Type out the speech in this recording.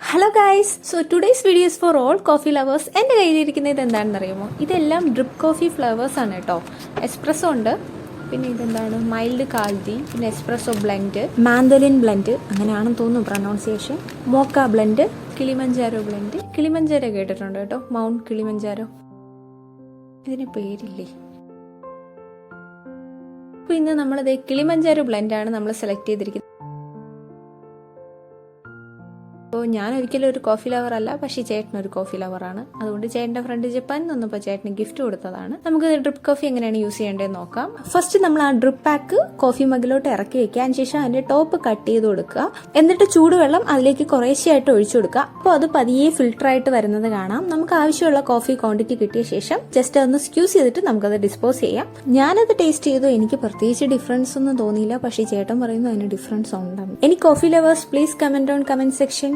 Hello guys, so today's videos for all coffee lovers. എൻ്റെ കയ്യിലിരിക്കുന്നത് എന്താണെന്ന് അറിയുമോ? ഇതെല്ലാം ഡ്രിപ്പ് കോഫി ഫ്ലേവേഴ്സ് ആണ് കേട്ടോ. എസ്പ്രസ്സോ ഉണ്ട്, പിന്നെ ഇതെന്താണ് മൈൽഡ് കാൽദി, പിന്നെ എസ്പ്രസ്സോ ബ്ലെൻഡ്, മാൻഡലിൻ ബ്ലെൻഡ്, അങ്ങനെയാണെന്ന് തോന്നുന്നു pronunciation, mocha blend, Kilimanjaro blend. Kilimanjaro കേട്ടിട്ടുണ്ട് കേട്ടോ, മൗണ്ട് കിളിമഞ്ചാരോ. ഇതിന് പേരില്ലേ? അപ്പോൾ ഇന്ന് നമ്മളത് കിളിമഞ്ചാരോ ബ്ലെൻഡാണ് നമ്മൾ സെലക്ട് ചെയ്തിരിക്കുന്നത്. അപ്പോൾ ഞാൻ ഒരിക്കലും ഒരു കോഫി ലവർ അല്ല, പക്ഷേ ചേട്ടനൊരു കോഫി ലവറാണ്. അതുകൊണ്ട് ചേട്ടൻ്റെ ഫ്രണ്ട് ജപ്പാനിൽ നിന്നപ്പോൾ ചേട്ടന് ഗിഫ്റ്റ് കൊടുത്തതാണ്. നമുക്ക് ഡ്രിപ്പ് കോഫി എങ്ങനെയാണ് യൂസ് ചെയ്യേണ്ടതെന്ന് നോക്കാം. ഫസ്റ്റ് നമ്മൾ ആ ഡ്രിപ്പ് പാക്ക് കോഫി മഗിലോട്ട് ഇറക്കി വെക്കുക. അതിനുശേഷം അതിൻ്റെ ടോപ്പ് കട്ട് ചെയ്ത് കൊടുക്കുക. എന്നിട്ട് ചൂടുവെള്ളം അതിലേക്ക് കുറേശ്ശെയായിട്ട് ഒഴിച്ചു കൊടുക്കുക. അപ്പോൾ അത് പതിയെ ഫിൽട്ടറായിട്ട് വരുന്നത് കാണാം. നമുക്ക് ആവശ്യമുള്ള കോഫി ക്വാണ്ടിറ്റി കിട്ടിയ ശേഷം ജസ്റ്റ് അതൊന്ന് സ്ക്യൂസ് ചെയ്തിട്ട് നമുക്കത് ഡിസ്പോസ് ചെയ്യാം. ഞാനത് ടേസ്റ്റ് ചെയ്തു, എനിക്ക് പ്രത്യേകിച്ച് ഡിഫറൻസ് ഒന്നും തോന്നിയില്ല. പക്ഷേ ചേട്ടൻ പറയുന്നു അതിന് ഡിഫറൻസ് ഉണ്ടെന്ന്. Any coffee lovers please comment on comment section.